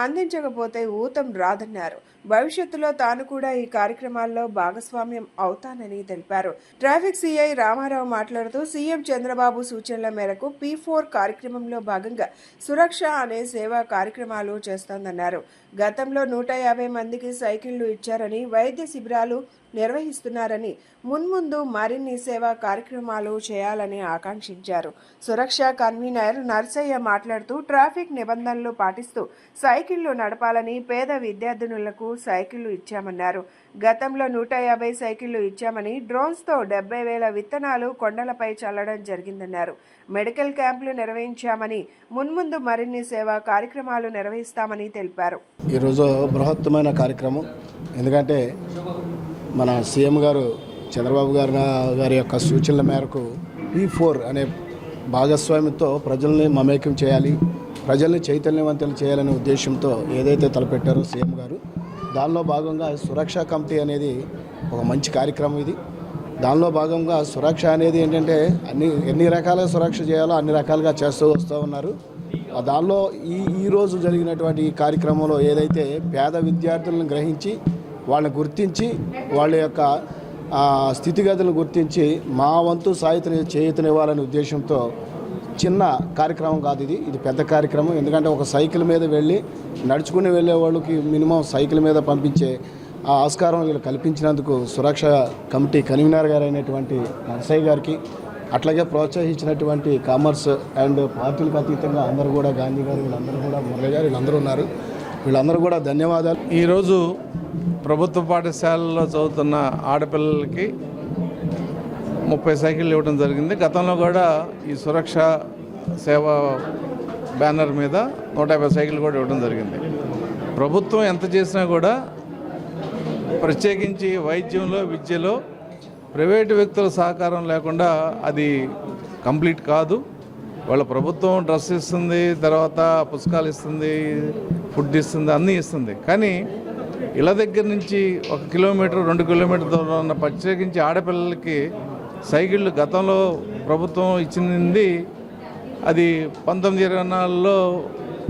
అందించకపోతే ఊతం రాదన్నారు. భవిష్యత్తులో తాను కూడా ఈ కార్యక్రమాల్లో భాగస్వామ్యం అవుతానని తెలిపారు. ట్రాఫిక్ సిఐ రామారావు మాట్లాడుతూ సీఎం చంద్రబాబు సూచనల మేరకు P4 కార్యక్రమంలో భాగంగా సురక్ష అనే సేవా కార్యక్రమాలు చేస్తోందన్నారు. గతంలో 150 మందికి సైకిళ్లు ఇచ్చారని, వైద్య శిబిరాలు నిర్వహిస్తున్నారని, మున్ముందు మరిన్ని సేవా కార్యక్రమాలు చేయాలని ఆకాంక్షించారు. సురక్ష కన్వీనర్ నర్సయ్య మాట్లాడుతూ ట్రాఫిక్ నిబంధనలు పాటిస్తూ సైకిళ్లు నడపాలని, పేద విద్యార్థినులకు సైకిళ్లు ఇచ్చామన్నారు. గతంలో 150 సైకిళ్లు ఇచ్చామని, డ్రోన్స్తో 70,000 విత్తనాలు కొండలపై చల్లడం జరిగిందన్నారు. మెడికల్ క్యాంపులు నిర్వహించామని, మున్ముందు మరిన్ని సేవా కార్యక్రమాలు నిర్వహిస్తామని తెలిపారు. ఈరోజు బృహత్తమైన కార్యక్రమం. ఎందుకంటే మన సీఎం గారు చంద్రబాబు గారి యొక్క సూచనల మేరకు P4 అనే భాగస్వామ్యంతో ప్రజల్ని మమేకం చేయాలి, ప్రజల్ని చైతన్యవంతులు చేయాలనే ఉద్దేశంతో ఏదైతే తలపెట్టారో సీఎం గారు, దానిలో భాగంగా సురక్షా కమిటీ అనేది ఒక మంచి కార్యక్రమం. ఇది దానిలో భాగంగా సురక్ష అనేది ఏంటంటే ఎన్ని రకాలుగా సురక్ష చేయాలో అన్ని రకాలుగా చేస్తూ వస్తూ ఉన్నారు. దానిలో ఈరోజు జరిగినటువంటి ఈ కార్యక్రమంలో ఏదైతే పేద విద్యార్థులను గ్రహించి వాళ్ళని గుర్తించి వాళ్ళ యొక్క స్థితిగతులను గుర్తించి మా వంతు చేయూతనివ్వాలనే ఉద్దేశంతో చిన్న కార్యక్రమం కాదు ఇది పెద్ద కార్యక్రమం. ఎందుకంటే ఒక సైకిల్ మీద వెళ్ళి నడుచుకుని వెళ్ళే వాళ్ళకి మినిమం సైకిల్ మీద పంపించే ఆ ఆస్కారం వీళ్ళు కల్పించినందుకు సురక్ష కమిటీ కన్వీనర్ గారు అయినటువంటి నర్సయ్య గారికి, అట్లాగే ప్రోత్సహించినటువంటి కామర్స్ అండ్ పార్టీలకు అతీతంగా అందరూ కూడా, గాంధీ గారు, వీళ్ళందరూ కూడా, మురళి గారు, వీళ్ళందరూ ఉన్నారు. వీళ్ళందరూ కూడా ధన్యవాదాలు. ఈరోజు ప్రభుత్వ పాఠశాలలో చదువుతున్న ఆడపిల్లలకి 30 సైకిళ్ళు ఇవ్వడం జరిగింది. గతంలో కూడా ఈ సురక్ష సేవ బ్యానర్ మీద 150 సైకిళ్ళు కూడా ఇవ్వడం జరిగింది. ప్రభుత్వం ఎంత చేసినా కూడా ప్రత్యేకించి వైద్యంలో, విద్యలో ప్రైవేటు వ్యక్తుల సహకారం లేకుండా అది కంప్లీట్ కాదు. వాళ్ళ ప్రభుత్వం డ్రెస్ ఇస్తుంది, తర్వాత పుస్తకాలు ఇస్తుంది, ఫుడ్ ఇస్తుంది, అన్నీ ఇస్తుంది. కానీ ఇళ్ళ దగ్గర నుంచి 1 కిలోమీటర్ 2 కిలోమీటర్ దూరంలో ఉన్న ప్రత్యేకించి ఆడపిల్లలకి సైకిళ్ళు గతంలో ప్రభుత్వం ఇచ్చింది. అది 1924లో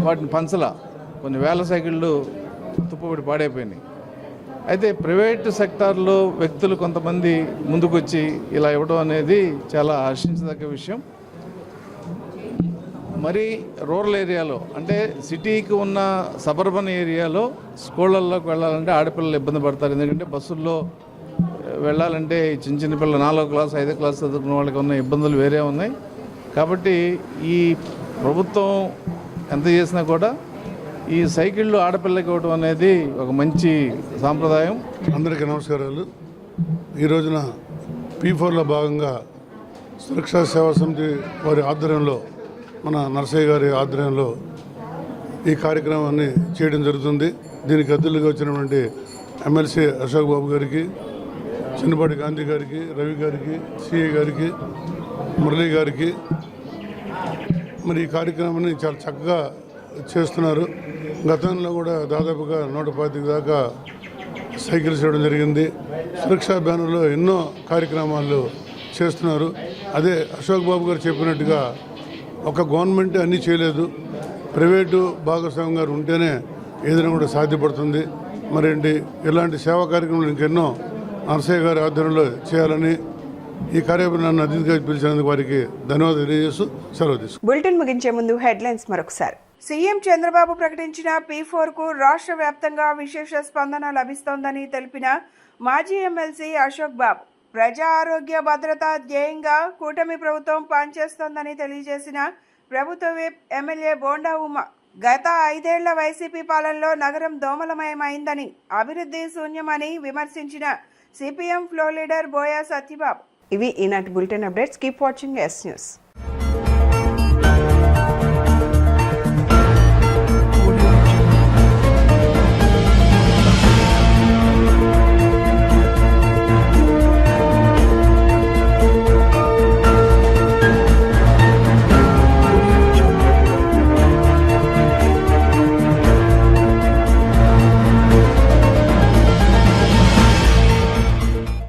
వాటిని పంచల కొన్ని వేల సైకిళ్ళు తుప్పుబడి పాడైపోయినాయి. అయితే ప్రైవేట్ సెక్టార్లో వ్యక్తులు కొంతమంది ముందుకొచ్చి ఇలా ఇవ్వడం అనేది చాలా హర్షించదగ్గ విషయం. మరి రూరల్ ఏరియాలో అంటే సిటీకి ఉన్న సబర్బన్ ఏరియాలో స్కూళ్ళల్లోకి వెళ్ళాలంటే ఆడపిల్లలు ఇబ్బంది పడతారు. ఎందుకంటే బస్సుల్లో వెళ్ళాలంటే చిన్న చిన్న పిల్లలు 4వ క్లాస్ 5వ క్లాస్ చదువుకున్న వాళ్ళకి ఉన్న ఇబ్బందులు వేరే ఉన్నాయి. కాబట్టి ఈ ప్రభుత్వం ఎంత చేసినా కూడా ఈ సైకిళ్ళు ఆడపిల్లకి ఇవ్వడం అనేది ఒక మంచి సాంప్రదాయం. అందరికీ నమస్కారాలు. ఈ రోజున P4లో భాగంగా సురక్షా సేవా సమితి వారి ఆధ్వర్యంలో, మన నరసయ్య గారి ఆధ్వర్యంలో ఈ కార్యక్రమాన్ని చేయడం జరుగుతుంది. దీనికి అతిథులుగా వచ్చినటువంటి ఎమ్మెల్సీ అశోక్ బాబు గారికి, చిన్నపాటి గాంధీ గారికి, రవి గారికి, సిఐ గారికి, మురళీ గారికి, మరి ఈ కార్యక్రమాన్ని చాలా చక్కగా చేస్తున్నారు. గతంలో కూడా దాదాపుగా 125 దాకా సైకిల్స్ ఇవ్వడం జరిగింది. సురక్షా బ్యానర్లో ఎన్నో కార్యక్రమాలు చేస్తున్నారు. అదే అశోక్ బాబు గారు చెప్పినట్టుగా ఒక గవర్నమెంట్ అన్నీ చేయలేదు, ప్రైవేటు భాగస్వామ్యం గారు ఉంటేనే ఏదైనా కూడా సాధ్యపడుతుంది. మరేంటి ఇలాంటి సేవా కార్యక్రమాలు ఇంకెన్నో నరసయ్య గారి ఆధ్వర్యంలో చేయాలని ఈ కార్యక్రమం నన్ను అతిథిగా పిలిచినందుకు వారికి ధన్యవాదాలు తెలియజేస్తూ సెలవు తీసుకుంటాను. బులెటిన్ ముగించే ముందు హెడ్లైన్స్ మరొకసారి. సీఎం చంద్రబాబు ప్రకటించిన P4కు రాష్ట్ర వ్యాప్తంగా విశేష స్పందన లభిస్తోందని తెలిపిన మాజీ ఎమ్మెల్సీ అశోక్ బాబు. ప్రజా ఆరోగ్య భద్రత ధ్యేయంగా కూటమి ప్రభుత్వం పనిచేస్తోందని తెలియజేసిన ప్రభుత్వ విప్ ఎమ్మెల్యే బోండా ఉమ. గత 5 ఏళ్ల వైసీపీ పాలనలో నగరం దోమలమయమైందని, అభివృద్ధి శూన్యమని విమర్శించిన CPM floor leader Boya Satyababu. ఇవి ఈనాటి bulletin updates. Keep watching S news.